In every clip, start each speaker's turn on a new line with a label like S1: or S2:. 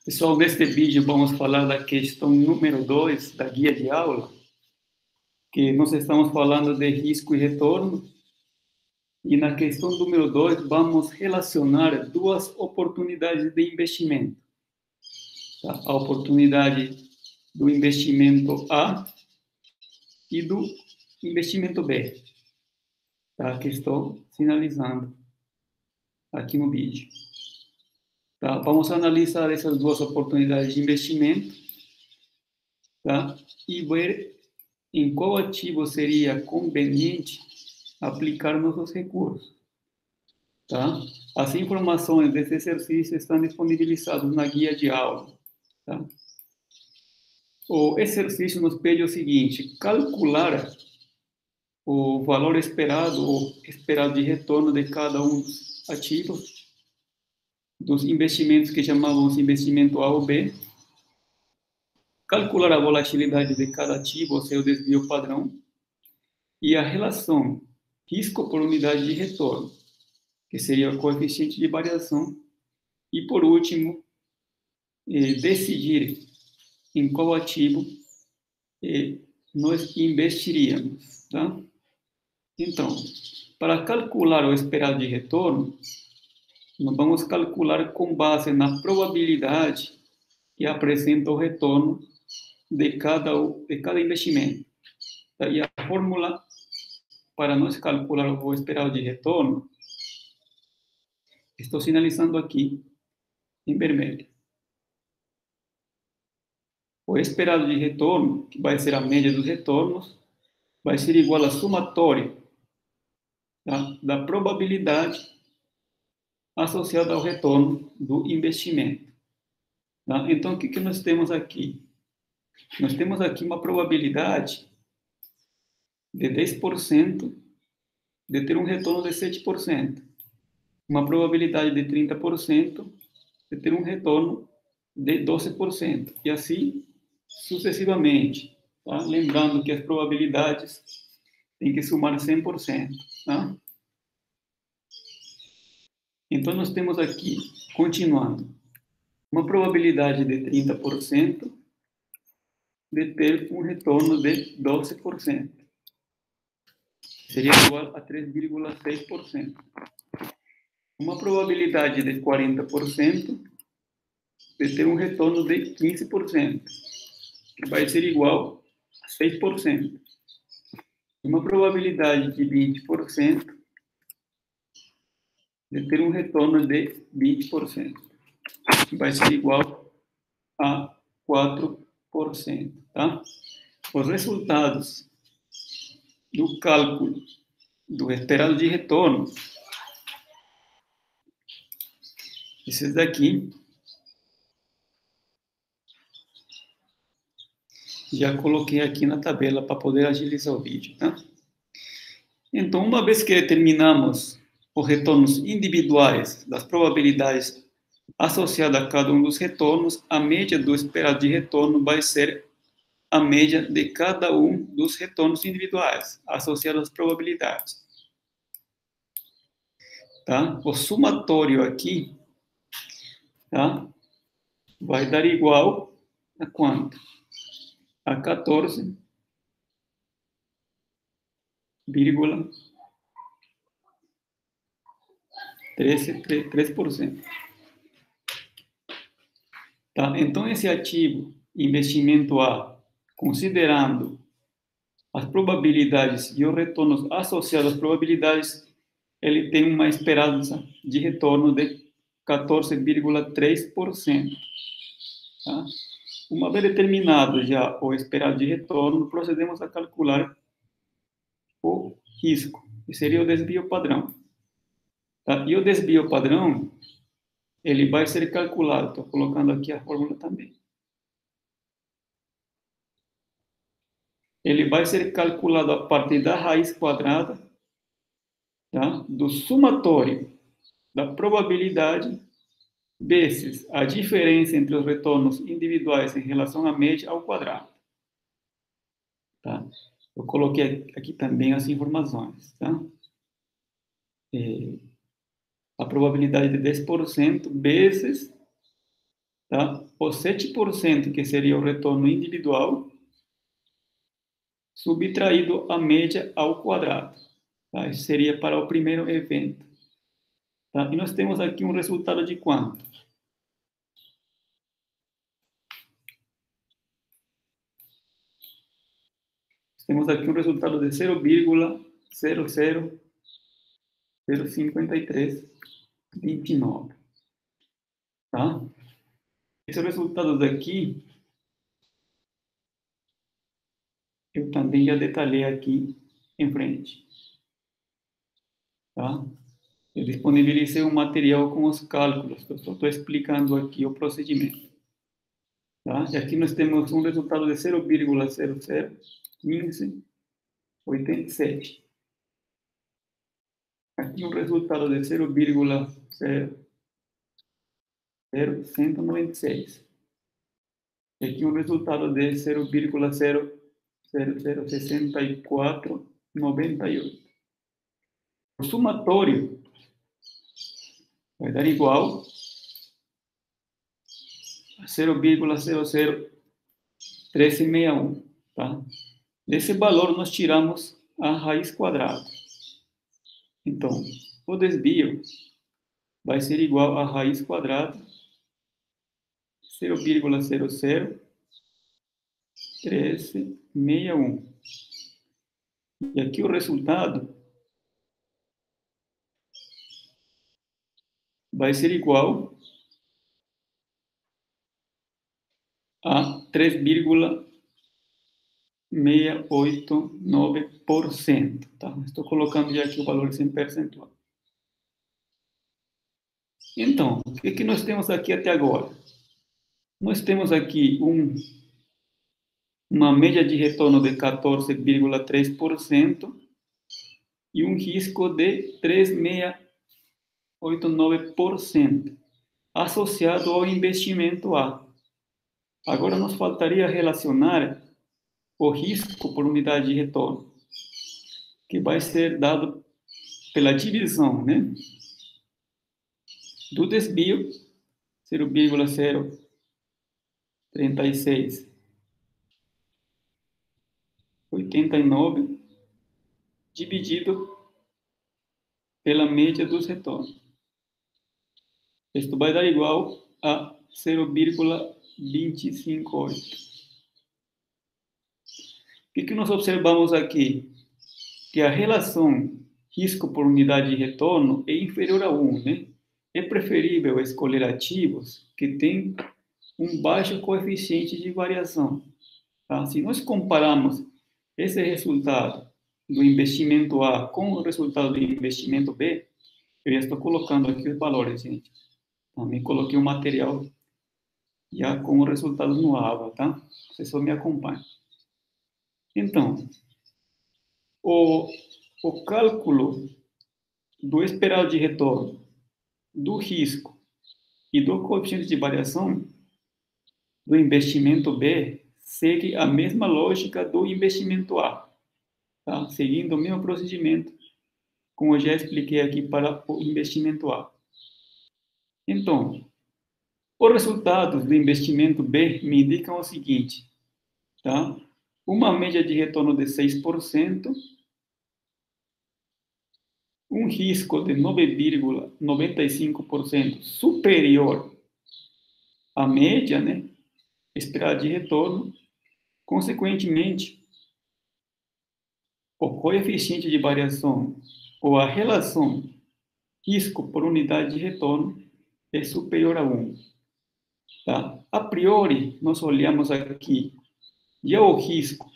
S1: Pessoal, neste vídeo vamos falar da questão número 2 da guia de aula, que nós estamos falando de risco e retorno, e na questão número 2 vamos relacionar duas oportunidades de investimento. Tá? A oportunidade do investimento A e do investimento B, tá? Que estou sinalizando aqui no vídeo. Tá? Vamos analisar essas duas oportunidades de investimento, tá? E ver em qual ativo seria conveniente aplicar nossos recursos. Tá? As informações desse exercício estão disponibilizadas na guia de aula. Tá? O exercício nos pede o seguinte: calcular o valor esperado ou esperado de retorno de cada um dos ativos, dos investimentos que chamamos de investimento A ou B, calcular a volatilidade de cada ativo, ou seu desvio padrão, e a relação risco por unidade de retorno, que seria o coeficiente de variação, e, por último, decidir em qual ativo nós investiríamos. Tá? Então, para calcular o esperado de retorno, nós vamos calcular com base na probabilidade que apresenta o retorno de cada investimento. Tá? E a fórmula para nós calcular o esperado de retorno, estou sinalizando aqui em vermelho. O esperado de retorno, que vai ser a média dos retornos, vai ser igual a somatório, tá? Da probabilidade associada ao retorno do investimento. Tá? Então, o que nós temos aqui? Nós temos aqui uma probabilidade de 10% de ter um retorno de 7%. Uma probabilidade de 30% de ter um retorno de 12%. E assim sucessivamente. Tá? Lembrando que as probabilidades têm que somar 100%. Tá? Então, nós temos aqui, continuando, uma probabilidade de 30% de ter um retorno de 12%. Seria igual a 3,6%. Uma probabilidade de 40% de ter um retorno de 15%, que vai ser igual a 6%. Uma probabilidade de 20% de ter um retorno de 20%, que vai ser igual a 4%. Tá? Os resultados do cálculo do esperado de retorno, esses daqui, já coloquei aqui na tabela para poder agilizar o vídeo. Tá? Então, uma vez que determinamos os retornos individuais das probabilidades associadas a cada um dos retornos, a média do esperado de retorno vai ser a média de cada um dos retornos individuais associados às probabilidades. Tá? O somatório aqui, tá? Vai dar igual a quanto? A 14,3%. Tá? Então, esse ativo, investimento A, considerando as probabilidades e os retornos associados às probabilidades, ele tem uma esperança de retorno de 14,3%. Tá? Uma vez determinado já o esperado de retorno, procedemos a calcular o risco, que seria o desvio padrão. Tá? E o desvio padrão, ele vai ser calculado, estou colocando aqui a fórmula também. Ele vai ser calculado a partir da raiz quadrada, tá? Do somatório da probabilidade vezes a diferença entre os retornos individuais em relação à média ao quadrado. Tá? Eu coloquei aqui também as informações. Tá? A probabilidade de 10% vezes tá? O 7%, que seria o retorno individual, subtraído a média ao quadrado. Tá? Isso seria para o primeiro evento. Tá? E nós temos aqui um resultado de quanto? Temos aqui um resultado de 0,0005329. Tá? Esses resultados aqui, eu também já detalhei aqui em frente. Tá? Eu disponibilizei um material com os cálculos, eu só estou explicando aqui o procedimento. Tá? E aqui nós temos um resultado de 0,001587. Aqui um resultado de 0,00196. E aqui um resultado de 0,0006498. O somatório vai dar igual a 0,001361. Tá? Desse valor, nós tiramos a raiz quadrada. Então, o desvio vai ser igual a raiz quadrada 0,01361. E aqui o resultado vai ser igual a 3,689%. Tá? Estou colocando já aqui o valor em percentual. Então, o que nós temos aqui até agora? Nós temos aqui uma média de retorno de 14,3% e um risco de 3,689% associado ao investimento A. Agora nos faltaria relacionar o risco por unidade de retorno, que vai ser dado pela divisão, né, do desvio, 0,03689, dividido pela média dos retornos. Isto vai dar igual a 0,258. O que nós observamos aqui? Que a relação risco por unidade de retorno é inferior a 1, né? É preferível escolher ativos que têm um baixo coeficiente de variação. Tá? Se nós compararmos esse resultado do investimento A com o resultado do investimento B, eu já estou colocando aqui os valores, gente. Também coloquei o material já com os resultados no AVA, tá? Você só me acompanha. Então, o cálculo do esperado de retorno, do risco e do coeficiente de variação do investimento B segue a mesma lógica do investimento A, tá? Seguindo o mesmo procedimento, como eu já expliquei aqui para o investimento A. Então, os resultados do investimento B me indicam o seguinte, tá? Uma média de retorno de 6%, um risco de 9,95% superior à média, né, esperada de retorno. Consequentemente, o coeficiente de variação ou a relação risco por unidade de retorno é superior a 1. Tá? A priori, nós olhamos aqui já o risco,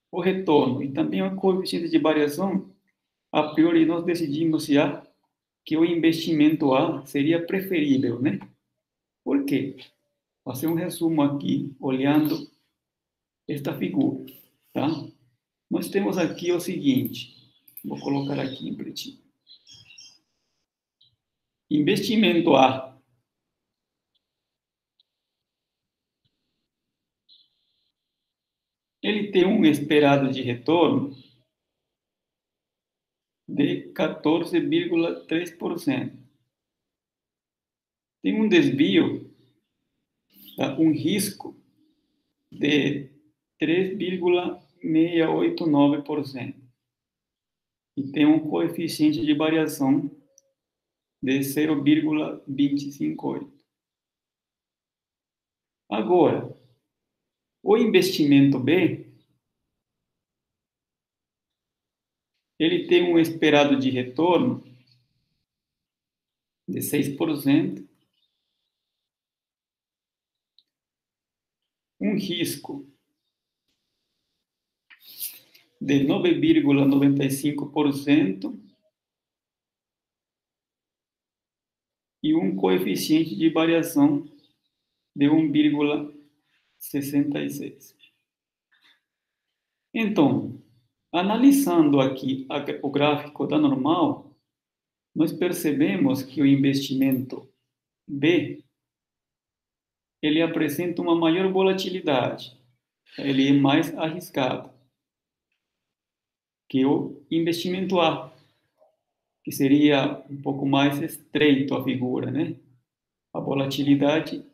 S1: o retorno e também o coeficiente de variação. A priori, nós decidimos já que o investimento A seria preferível, né? Por quê? Vou fazer um resumo aqui, olhando esta figura, tá? Nós temos aqui o seguinte, vou colocar aqui em pretinho. Investimento A. Ele tem um esperado de retorno de 14,3%. Tem um desvio tá? Um risco de 3,689% e tem um coeficiente de variação de 0,258. Agora, o investimento B, ele tem um esperado de retorno de 6%, um risco de 9,95% e um coeficiente de variação de 1,66. Então, analisando aqui o gráfico da normal, nós percebemos que o investimento B, ele apresenta uma maior volatilidade, ele é mais arriscado que o investimento A, que seria um pouco mais estreito a figura, né? A volatilidade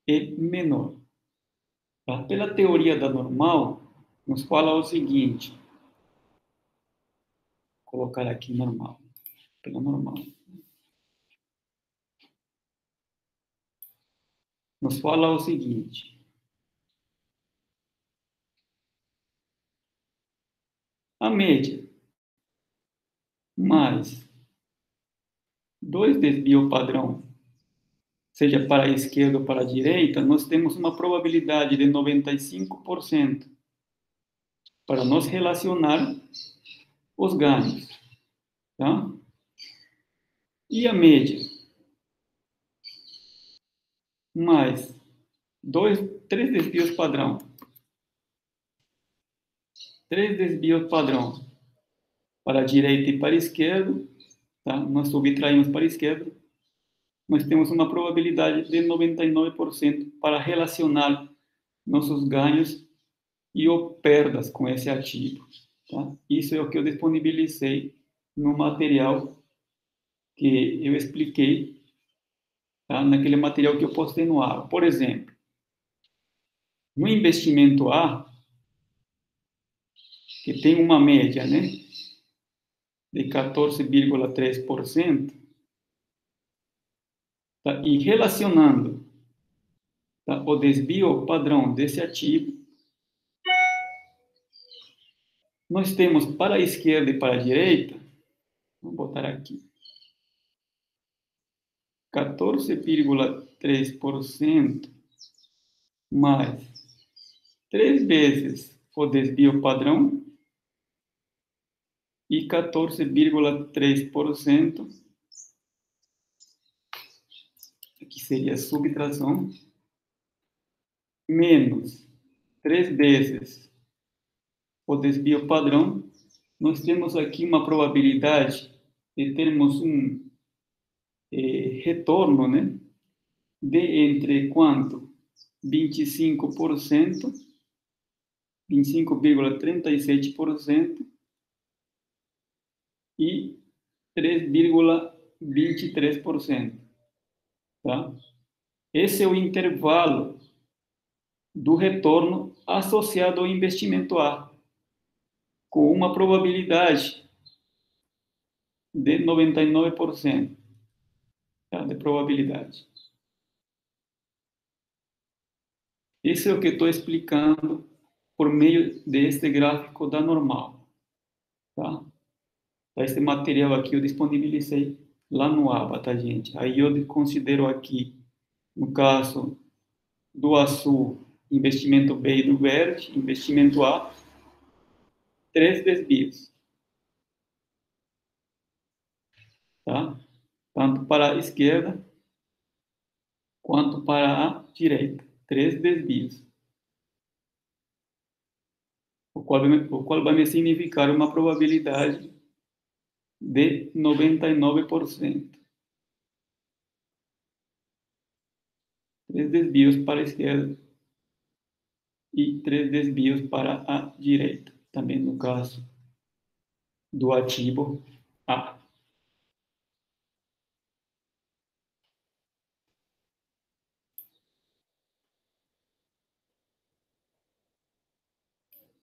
S1: é menor. Tá? Pela teoria da normal, nos fala o seguinte, vou colocar aqui normal, pela normal. Nos fala o seguinte, a média mais 2 desvio padrão, seja para a esquerda ou para a direita, nós temos uma probabilidade de 95% para nos relacionar os ganhos. Tá? E a média mais 3 desvios padrão. 3 desvios padrão para a direita e para a esquerda, tá? Nós subtraímos para a esquerda, nós temos uma probabilidade de 99% para relacionar nossos ganhos e ou perdas com esse ativo. Tá? Isso é o que eu disponibilizei no material que eu expliquei, tá? Naquele material que eu postei no ar. Por exemplo, no investimento A, que tem uma média, né, de 14,3%, tá? E relacionando, tá, o desvio padrão desse ativo, nós temos para a esquerda e para a direita, vamos botar aqui, 14,3% mais 3 vezes o desvio padrão e 14,3%, que seria a subtração, menos 3 vezes o desvio padrão, nós temos aqui uma probabilidade de termos um retorno, né, de entre quanto? 25%, 25,37% e 3,23%. Tá? Esse é o intervalo do retorno associado ao investimento A, com uma probabilidade de 99%, tá? De probabilidade. Isso é o que estou explicando por meio deste gráfico da normal. Tá? Este material aqui eu disponibilizei lá no ABA, tá, gente? Aí eu considero aqui, no caso do azul, investimento B e do verde, investimento A, 3 desvios. Tá? Tanto para a esquerda quanto para a direita. 3 desvios. O qual vai me significar uma probabilidade de 99%. 3 desvios para a esquerda e 3 desvios para a direita. Também no caso do ativo A.